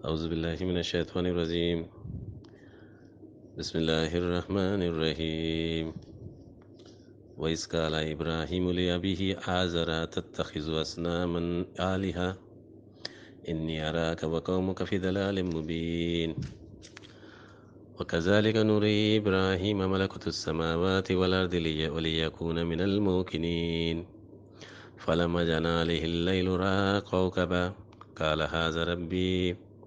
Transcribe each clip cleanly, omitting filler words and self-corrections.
اعوذ باللہ من الشیطان الرجیم بسم اللہ الرحمن الرحیم وَإِذْ قَالَ إِبْرَاهِيمُ لِأَبِيهِ آزَرَ تَتَّخِذُ أَصْنَامًا آلِهَةً إِنِّي أَرَاكَ وَقَوْمَكَ فِي ضَلَالٍ مُبِينٍ وَكَذَلِكَ نُرِي إِبْرَاهِيمَ مَلَكُوتَ السَّمَاوَاتِ وَالْأَرْضِ وَلِيَكُونَ مِنَ الْمُوقِنِينَ فَلَمَّا جَنَّ عَلَيْهِ اللَّيْلُ رَأَىٰ كَوْكَبًا قَالَ هَٰذَا رَبِّي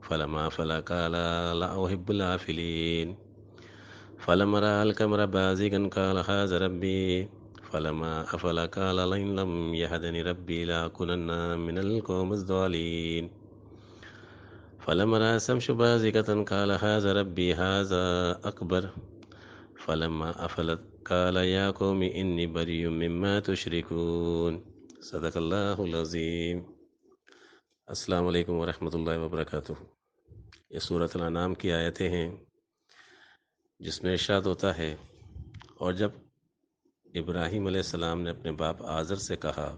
فَلَمَّا أَفَلَ قَالَ لَا أُحِبُّ الْآفِلِينَ فلما رأى القمر بازغا قال هذا ربي فلما أفل قال لئن لم يهدني ربي لأكونن من القوم الضالين فلما رأى الشمس بازغة قال هذا ربي هذا أكبر فلما أفلت قال يا قوم إني بريء مما تشركون صدق اللہ العظیم۔ السلام علیکم ورحمۃ اللہ وبرکاتہ۔ یہ سورۃ الانعام کی آیتیں ہیں جس میں ارشاد ہوتا ہے، اور جب ابراہیم علیہ السلام نے اپنے باپ آزر سے کہا،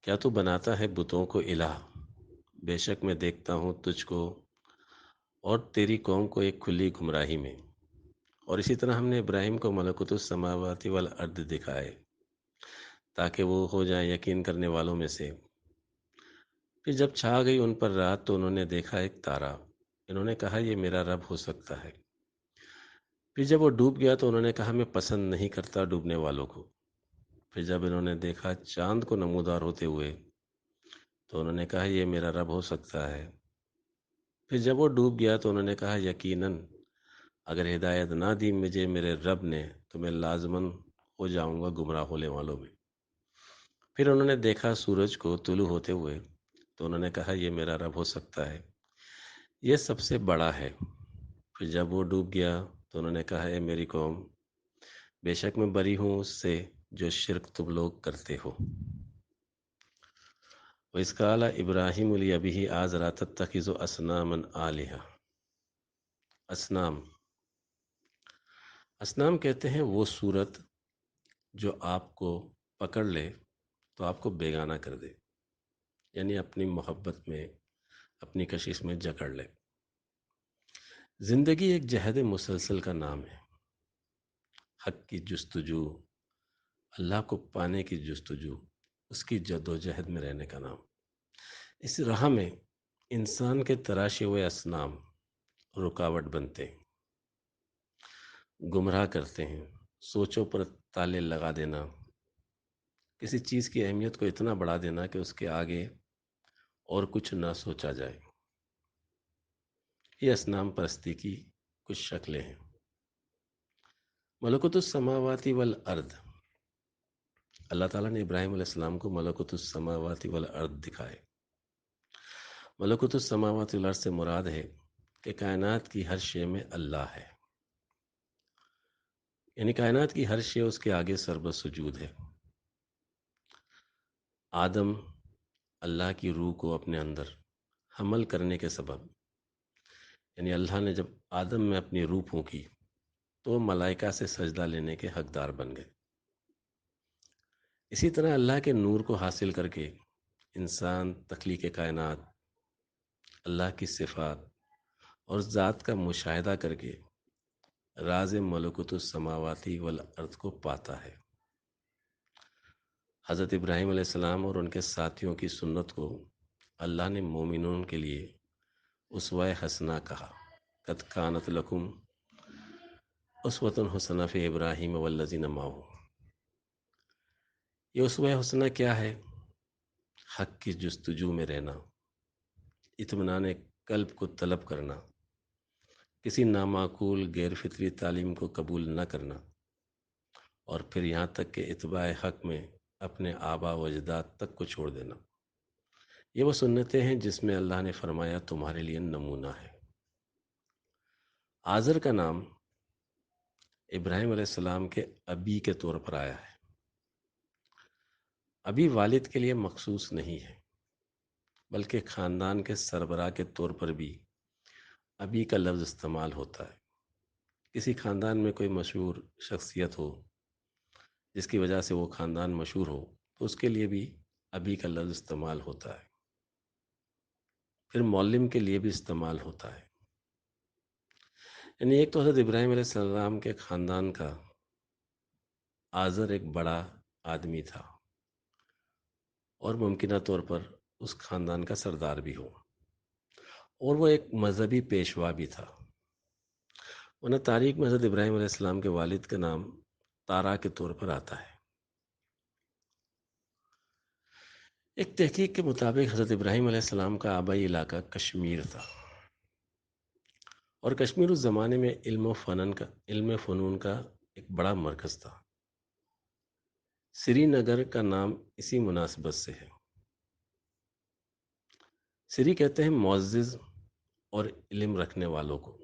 کیا تو بناتا ہے بتوں کو الہ؟ بے شک میں دیکھتا ہوں تجھ کو اور تیری قوم کو ایک کھلی گمراہی میں۔ اور اسی طرح ہم نے ابراہیم کو ملکوت السماوات والارض دکھائے تاکہ وہ ہو جائیں یقین کرنے والوں میں سے۔ پھر جب چھا گئی ان پر رات تو انہوں نے دیکھا ایک تارا، انہوں نے کہا یہ میرا رب ہو سکتا ہے۔ پھر جب وہ ڈوب گیا تو انہوں نے کہا میں پسند نہیں کرتا ڈوبنے والوں کو۔ پھر جب انہوں نے دیکھا چاند کو نمودار ہوتے ہوئے تو انہوں نے کہا یہ میرا رب ہو سکتا ہے۔ پھر جب وہ ڈوب گیا تو انہوں نے کہا یقیناً اگر ہدایت نہ دی مجھے میرے رب نے تو میں لازماً ہو جاؤں گا گمراہ ہونے والوں میں۔ پھر انہوں نے دیکھا سورج کو طلوع ہوتے ہوئے تو انہوں نے کہا یہ میرا رب ہو سکتا ہے، یہ سب سے بڑا ہے۔ پھر جب وہ ڈوب گیا تو انہوں نے کہا اے میری قوم، بے شک میں بری ہوں اس سے جو شرک تم لوگ کرتے ہو۔ وَإِذْ قَالَ إِبْرَاهِيمُ لِأَبِيهِ آزَرَ تَتَّخِذُ أَصْنَامًا آلِهَةً۔ اسنام کہتے ہیں وہ صورت جو آپ کو پکڑ لے تو آپ کو بیگانہ کر دے، یعنی اپنی محبت میں، اپنی کشش میں جکڑ لے۔ زندگی ایک جہد مسلسل کا نام ہے، حق کی جستجو، اللہ کو پانے کی جستجو، اس کی جد و جہد میں رہنے کا نام۔ اس راہ میں انسان کے تراشے ہوئے اصنام رکاوٹ بنتے ہیں، گمراہ کرتے ہیں۔ سوچوں پر تالے لگا دینا، کسی چیز کی اہمیت کو اتنا بڑھا دینا کہ اس کے آگے اور کچھ نہ سوچا جائے، یہ اصنام پرستی کی کچھ شکلیں ہیں۔ ملکوت السماوات والارض، اللہ تعالیٰ نے ابراہیم علیہ السلام کو ملکوت السماوات والارض دکھائے۔ ملکوت السماوات والارض سے مراد ہے کہ کائنات کی ہر شے میں اللہ ہے، یعنی کائنات کی ہر شے اس کے آگے سربہ سجود ہے۔ آدم اللہ کی روح کو اپنے اندر حمل کرنے کے سبب، یعنی اللہ نے جب آدم میں اپنی روح پھونکی تو وہ ملائکہ سے سجدہ لینے کے حقدار بن گئے۔ اسی طرح اللہ کے نور کو حاصل کر کے انسان تخلیق کائنات، اللہ کی صفات اور ذات کا مشاہدہ کر کے راز ملکوت السماواتی والارض کو پاتا ہے۔ حضرت ابراہیم علیہ السلام اور ان کے ساتھیوں کی سنت کو اللہ نے مومنون کے لیے اسوہ حسنہ کہا، قد کانت لکم اسوۃ حسنہ فی ابراہیم والذین معہ۔ یہ اسوہ حسنہ کیا ہے؟ حق کی جستجو میں رہنا، اطمینان قلب کو طلب کرنا، کسی نامعقول غیر فطری تعلیم کو قبول نہ کرنا، اور پھر یہاں تک کہ اتباع حق میں اپنے آبا و اجداد تک کو چھوڑ دینا۔ یہ وہ سنتیں ہیں جس میں اللہ نے فرمایا تمہارے لیے نمونہ ہے۔ آزر کا نام ابراہیم علیہ السلام کے ابی کے طور پر آیا ہے۔ ابی والد کے لیے مخصوص نہیں ہے، بلکہ خاندان کے سربراہ کے طور پر بھی ابی کا لفظ استعمال ہوتا ہے۔ کسی خاندان میں کوئی مشہور شخصیت ہو جس کی وجہ سے وہ خاندان مشہور ہو تو اس کے لیے بھی ابی کا لفظ استعمال ہوتا ہے۔ پھر معلم کے لیے بھی استعمال ہوتا ہے. یعنی ایک تو حضرت ابراہیم علیہ السلام کے خاندان کا آزر ایک بڑا آدمی تھا اور ممکنہ طور پر اس خاندان کا سردار بھی ہو، اور وہ ایک مذہبی پیشوا بھی تھا. ورنہ تاریخ میں حضرت ابراہیم علیہ السلام کے والد کا نام تارا کے طور پر آتا ہے. ایک تحقیق کے مطابق حضرت ابراہیم علیہ السلام کا آبائی علاقہ کشمیر تھا، اور کشمیر اس زمانے میں علم و فنون کا ایک بڑا مرکز تھا. سری نگر کا نام اسی مناسبت سے ہے. سری کہتے ہیں معزز اور علم رکھنے والوں کو،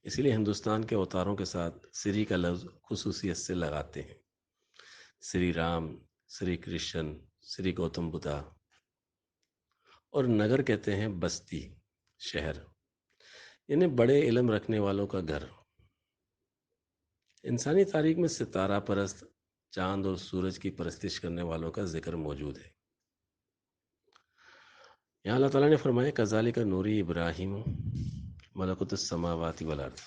اسی لیے ہندوستان کے اوتاروں کے ساتھ سری کا لفظ خصوصیت سے لگاتے ہیں. سری رام، سری کرشن، سری گوتم بدھا. اور نگر کہتے ہیں بستی، شہر، یعنی بڑے علم رکھنے والوں کا گھر. انسانی تاریخ میں ستارہ پرست، چاند اور سورج کی پرستش کرنے والوں کا ذکر موجود ہے. یہاں اللہ تعالیٰ نے فرمایا کذالک نوری ابراہیم ملکوت السماوات والارض.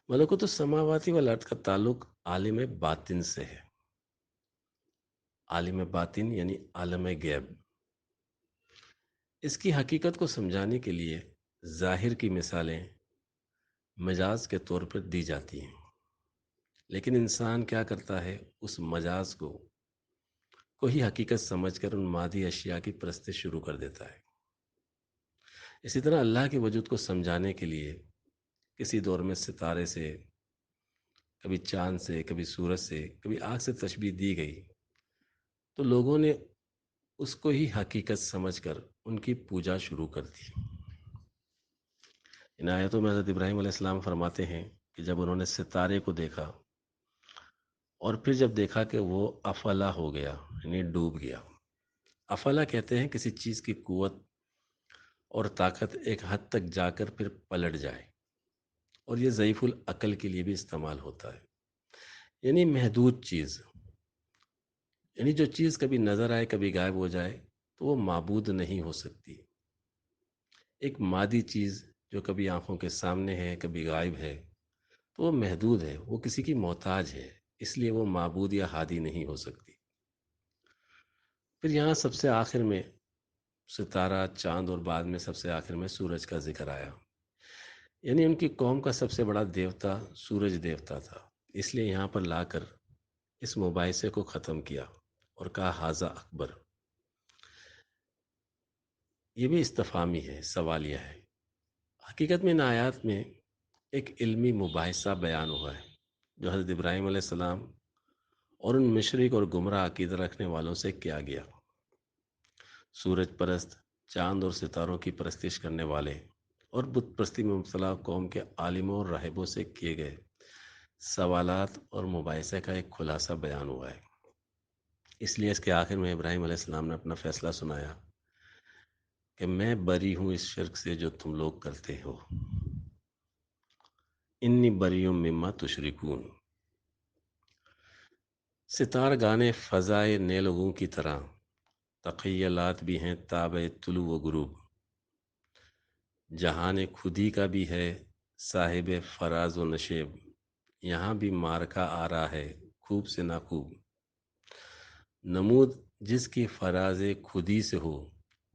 ملکوت السماوات والارض کا تعلق عالم باطن سے ہے. عالم باطن یعنی عالم غیب. اس کی حقیقت کو سمجھانے کے لیے ظاہر کی مثالیں مجاز کے طور پر دی جاتی ہیں، لیکن انسان کیا کرتا ہے، اس مجاز کو کوئی حقیقت سمجھ کر ان مادی اشیاء کی پرستش شروع کر دیتا ہے. اسی طرح اللہ کے وجود کو سمجھانے کے لیے کسی دور میں ستارے سے، کبھی چاند سے، کبھی سورج سے، کبھی آگ سے تشبیہ دی گئی، تو لوگوں نے اس کو ہی حقیقت سمجھ کر ان کی پوجا شروع کر دی. ان آیتوں میں حضرت ابراہیم علیہ السلام فرماتے ہیں کہ جب انہوں نے ستارے کو دیکھا اور پھر جب دیکھا کہ وہ افلا ہو گیا، یعنی ڈوب گیا. افلا کہتے ہیں کسی چیز کی قوت اور طاقت ایک حد تک جا کر پھر پلٹ جائے، اور یہ ضعیف العقل کے لیے بھی استعمال ہوتا ہے. یعنی محدود چیز، یعنی جو چیز کبھی نظر آئے کبھی غائب ہو جائے تو وہ معبود نہیں ہو سکتی. ایک مادی چیز جو کبھی آنکھوں کے سامنے ہے کبھی غائب ہے تو وہ محدود ہے، وہ کسی کی محتاج ہے، اس لیے وہ معبود یا ہادی نہیں ہو سکتی. پھر یہاں سب سے آخر میں ستارہ، چاند اور بعد میں سب سے آخر میں سورج کا ذکر آیا. یعنی ان کی قوم کا سب سے بڑا دیوتا سورج دیوتا تھا، اس لیے یہاں پر لا کر اس مباحثے کو ختم کیا اور کہا ھذا اکبر. یہ بھی استفہامی ہے، سوالیہ ہے. حقیقت میں ان آیات میں ایک علمی مباحثہ بیان ہوا ہے جو حضرت ابراہیم علیہ السلام اور ان مشرک اور گمراہ عقیدہ رکھنے والوں سے کیا گیا. سورج پرست، چاند اور ستاروں کی پرستش کرنے والے اور بت پرستی میں مبتلا قوم کے عالموں اور راہبوں سے کیے گئے سوالات اور مباحثے کا ایک خلاصہ بیان ہوا ہے. اس لیے اس کے آخر میں ابراہیم علیہ السلام نے اپنا فیصلہ سنایا کہ میں بری ہوں اس شرک سے جو تم لوگ کرتے ہو. انی بریوں مما تشرکون. ستار گانے فضائے نیلگوں کی طرح تخیلات بھی ہیں تابع طلوع و غروب. جہان خودی کا بھی ہے صاحب فراز و نشیب. یہاں بھی مارکا آ رہا ہے خوب سے ناخوب. نمود جس کی فراز خودی سے ہو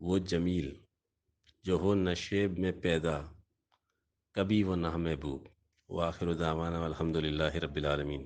وہ جمیل، جو ہو نشیب میں پیدا کبھی وہ نہ محبوب. وآخر دعوانا والحمد للہ رب العالمین.